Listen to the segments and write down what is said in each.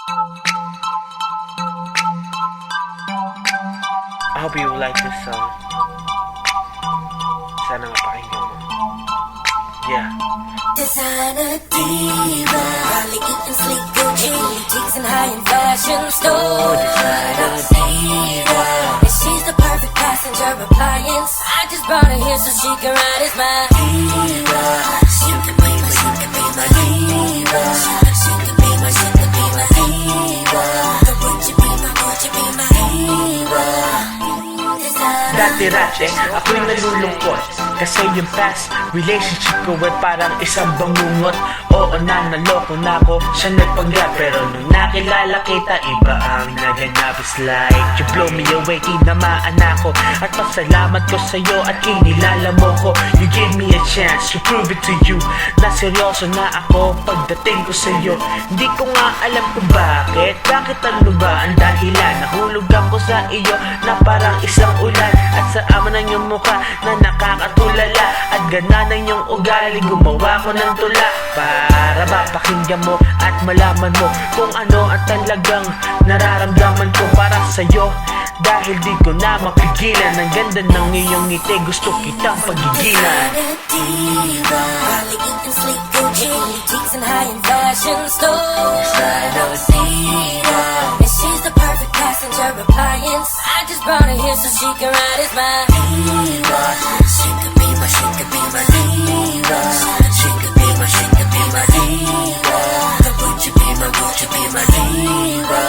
I hope you like this song. Sana mapakinggan mo. Yeah. Designer diva, probably eating sleep Gucci, cheeks and high-end fashion store. Designer diva, and she's the perfect passenger appliance. I just brought her here so she can ride as my diva. She can be my, she can be my diva. She can be my, she can be my diva. Would you be my, would you be my diva? Dati-rati, ako'y nalulungkot kasi yung past relationship ko ay parang isang bangungot. Oo na, naloko na ako, siya nagpanggap. Pero nung nakilala kita, iba ang naganap. It's like you blow me away, tinamaan ako. At pasalamat ko sa'yo at kinilala mo ko. You gave me a chance to prove it to you na seryoso na ako pagdating ko sa'yo. Hindi ko nga alam kung bakit ano ba ang dahilan. Nahulog ako sa iyo na parang isang ulan. At sa ama ng iyong mukha na nakakatulala. At gana ng iyong ugali, gumawa ko ng tula para mapakinggan mo at malaman mo kung ano ang talagang nararamdaman ko para sa'yo. Dahil di ko na mapigilan, ang ganda ng iyong ngiti, gusto kitang pagigilan. Diva, probably eating sleep Gucci, cheeks and high-end fashion store. Designer diva, and she's the perfect passenger appliance. I just brought her here so she can ride as my diva. She could be my, she could be my diva. She could be my, she could be my diva. Would you be my, would you be my diva?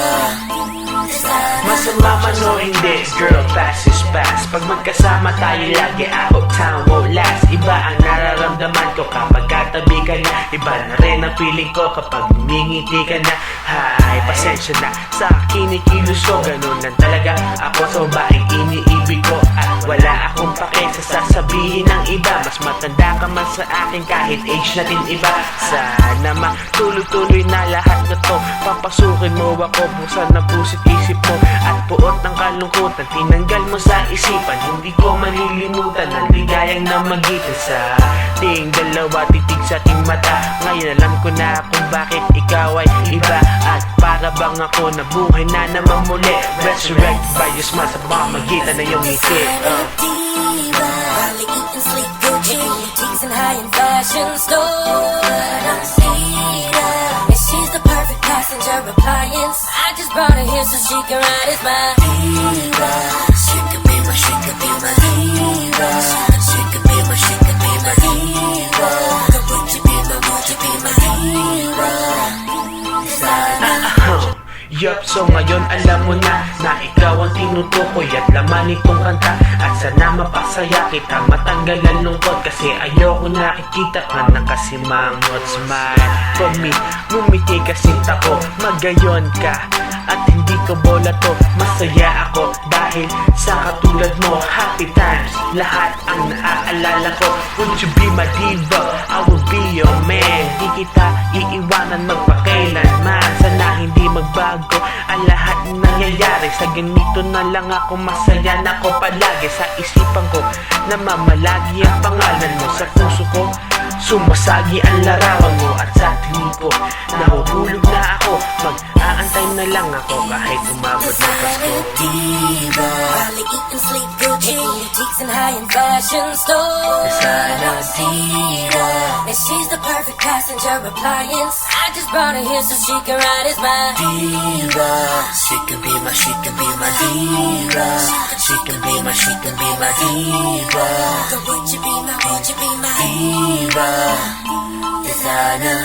Masama man o hindi, girl, fast is fast. Pag magkasama tayo lagi, out of town won't last. Iba ang nararamdaman ko kapag katabi ka na. Iba na rin ang feeling ko kapag humingiti ka na. Hay, pasensya na sa kinikilos ko. Ganun lang talaga ako sa babaeng iniibig ko. At wala akong pake sa sasabihin ng iba. Mas matanda ka man sa akin kahit age natin iba. Sana matuloy-tuloy na lahat na to. Papasukin mo ako, busan na pusit isip mo. At puot ng kalungkutan, tinanggal mo sa isipan. Hindi ko malilimutan ang ligayang na magitan sa ating dalawa, titig sa ating mata. Ngayon alam ko na kung bakit ikaw ay iba. At para bang ako nabuhay na naman muli. Resurrect by your smile sa pamamagitan na iyong ngiti. Diva, probably eating sleep Gucci, cheeks and high-end fashion store. Diva, and she's the perfect passenger appliance. I just brought her here so she can ride as my diva. She could be my, she could be my diva. She could be my, she could be my diva. Would you be my, would you be my diva? Yup, so ngayon alam mo na na ikaw ang tinutukoy at laman itong kanta. At sana mapasaya kita, matanggal ang lungkot. Kasi ayoko nakikita ka nakasimangot. Smile for me, ngumiti kasi tako. Magayon ka at hindi ko bola to. Masaya ako dahil sa katulad mo. Happy times, lahat ang naaalala ko. Would you be my diva? I will be your man. Di kita iiwanan magpakailanman. Sana hindi magbago ang lahat ng nangyayari. Sa ganito na lang ako masaya na ko palagi. Sa isipan ko namamalagi ang pangalan mo. Sa puso ko sumasagi ang larawan mo. At sa tingin ko nahuhulog na ako. Mag-aantay na lang ako kahit umabot ng Pasko. Diva, probably eating sleep Gucci, cheeks and high-end fashion store. Designer diva, and she's the perfect passenger appliance. I just brought her here so she can ride as my diva. She can be my, she can be my diva. She can be my, she can be my diva. Would you be my, would you be my diva? Designer